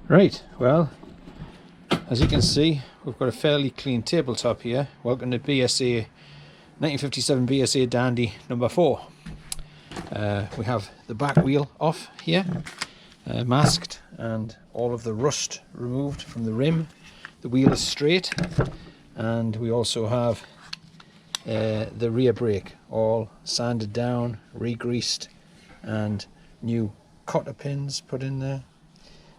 Right, well, as you can see, we've got a fairly clean tabletop here. Welcome to BSA 1957 BSA Dandy number 4. We have the back wheel off here, masked, and all of the rust removed from the rim. The wheel is straight, and we also have the rear brake all sanded down, re-greased, and new cotter pins put in there,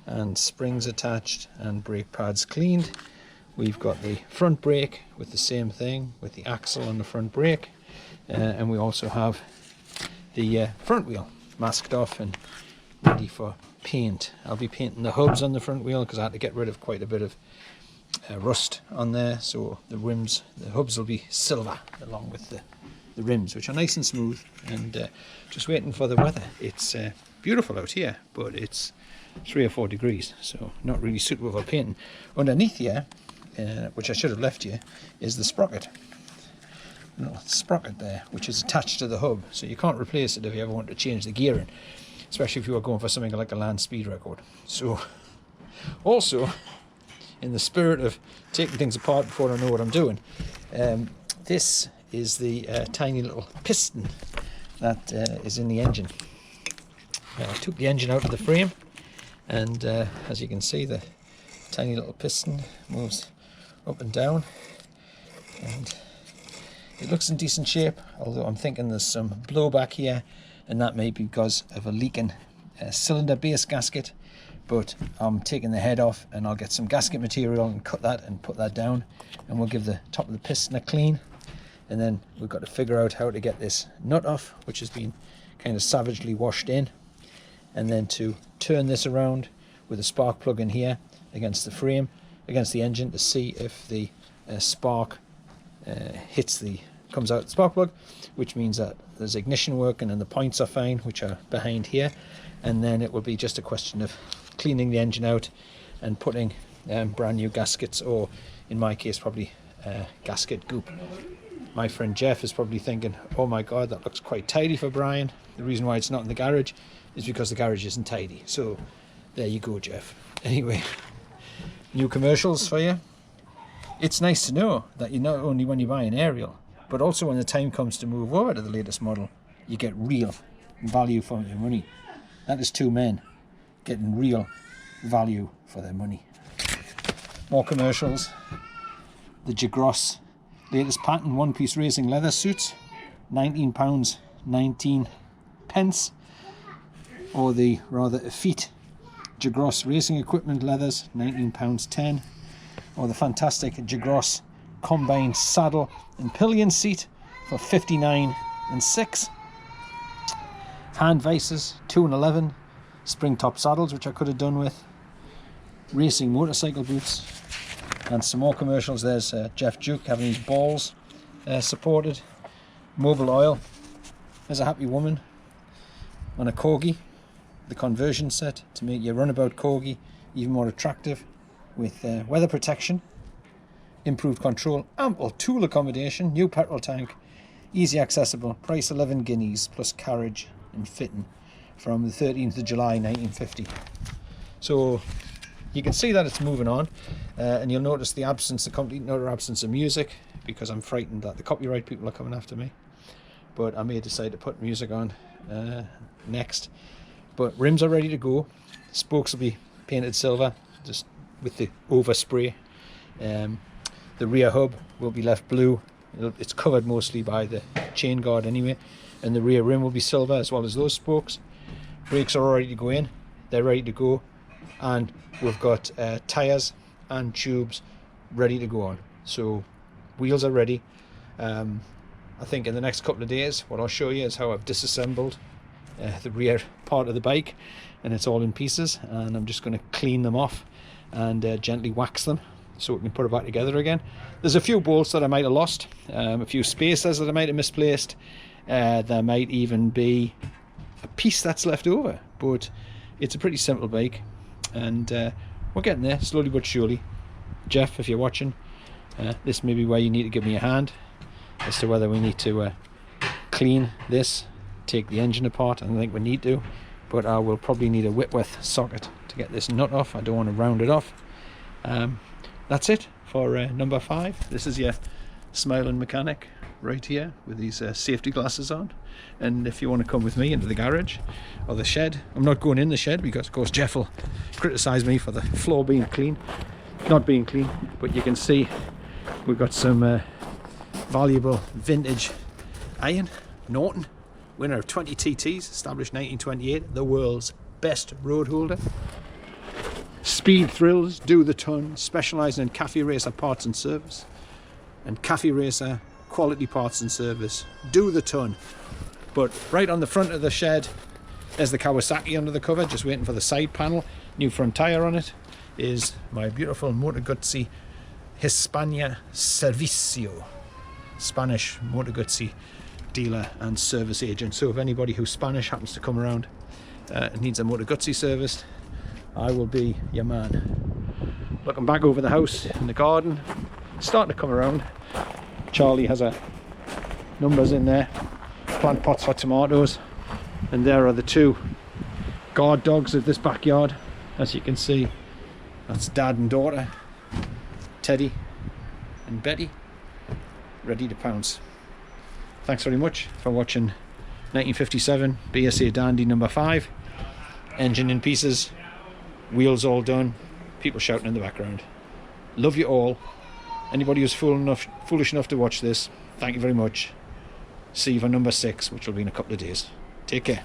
and springs attached, and brake pads cleaned. We've got the front brake with the same thing, with the axle on the front brake, and we also have the front wheel masked off and ready for paint. I'll be painting the hubs on the front wheel because I had to get rid of quite a bit of rust on there, so the hubs will be silver along with the rims, which are nice and smooth, and just waiting for the weather. It's beautiful out here, but it's 3 or 4 degrees, so not really suitable for painting. Underneath here, which I should have left here, is the sprocket. A little sprocket there, which is attached to the hub, so you can't replace it if you ever want to change the gearing, especially if you are going for something like a land speed record. So, also, in the spirit of taking things apart before I know what I'm doing, this is the tiny little piston that is in the engine. I took the engine out of the frame, and as you can see, the tiny little piston moves up and down, and it looks in decent shape, although I'm thinking there's some blowback here, and that may be because of a leaking cylinder base gasket. But I'm taking the head off, and I'll get some gasket material and cut that and put that down, and we'll give the top of the piston a clean. And then we've got to figure out how to get this nut off, which has been kind of savagely washed in, and then to turn this around with a spark plug in here against the frame, against the engine, to see if the spark comes out the spark plug, which means that there's ignition working and the points are fine, which are behind here. And then it will be just a question of cleaning the engine out and putting brand new gaskets, or in my case probably gasket goop. My friend Jeff is probably thinking, oh my god, that looks quite tidy for Brian. The reason why it's not in the garage is because the garage isn't tidy. So there you go, Jeff. Anyway, new commercials for you. It's nice to know that you not only when you buy an aerial, but also when the time comes to move over to the latest model, you get real value for your money. That is two men getting real value for their money. More commercials. The Jagros latest pattern one-piece racing leather suits, £19 19 pence, or the rather effete Jagros racing equipment leathers, £19 10, or the fantastic Jagros combined saddle and pillion seat for 59 and 6. Hand vices, 2 and 11. Spring top saddles, which I could have done with. Racing motorcycle boots. And some more commercials. There's Jeff Duke having his balls supported. Mobile oil. There's a happy woman on a corgi. The conversion set to make your runabout corgi even more attractive, with weather protection, improved control, ample tool accommodation, new petrol tank, easy accessible, price 11 guineas plus carriage and fitting, from the 13th of July 1950. So you can see that it's moving on, and you'll notice the complete and utter absence of music, because I'm frightened that the copyright people are coming after me. But I may decide to put music on next. But rims are ready to go. Spokes will be painted silver, just with the overspray. The rear hub will be left blue. It's covered mostly by the chain guard anyway, and the rear rim will be silver as well as those spokes. Brakes are ready to go in, they're ready to go, and we've got tyres and tubes ready to go on. So wheels are ready. I think in the next couple of days what I'll show you is how I've disassembled the rear part of the bike, and it's all in pieces, and I'm just going to clean them off and gently wax them so we can put it back together again. There's a few bolts that I might have lost, a few spacers that I might have misplaced. There might even be a piece that's left over, but it's a pretty simple bike, and we're getting there slowly but surely. Jeff, if you're watching, this may be where you need to give me a hand as to whether we need to clean this, take the engine apart, and I think we need to, but I will probably need a Whitworth socket to get this nut off. I don't want to round it off. That's it for number 5. This is your smiling mechanic right here with these safety glasses on. And if you want to come with me into the garage or the shed, I'm not going in the shed because of course Jeff will criticise me for the floor being clean, not being clean, but you can see we've got some valuable vintage iron. Norton, winner of 20 TTs, established 1928, the world's best road holder. Speed Thrills, do the ton, specialising in Cafe Racer parts and service. And Cafe Racer quality parts and service, do the ton. But right on the front of the shed, there's the Kawasaki under the cover, just waiting for the side panel. New front tyre on it is my beautiful Motor Guzzi Hispania Servicio, Spanish Motor Guzzi dealer and service agent. So if anybody who's Spanish happens to come around and needs a Motor Guzzi serviced, I will be your man. Looking back over the house in the garden, starting to come around. Charlie has a numbers in there, plant pots for tomatoes, and there are the 2 guard dogs of this backyard. As you can see, that's dad and daughter, Teddy and Betty, ready to pounce. Thanks very much for watching 1957 BSA Dandy number 5. Engine in pieces, wheels all done, people shouting in the background. Love you all. Anybody who's foolish enough to watch this, thank you very much. See you for number 6, which will be in a couple of days. Take care.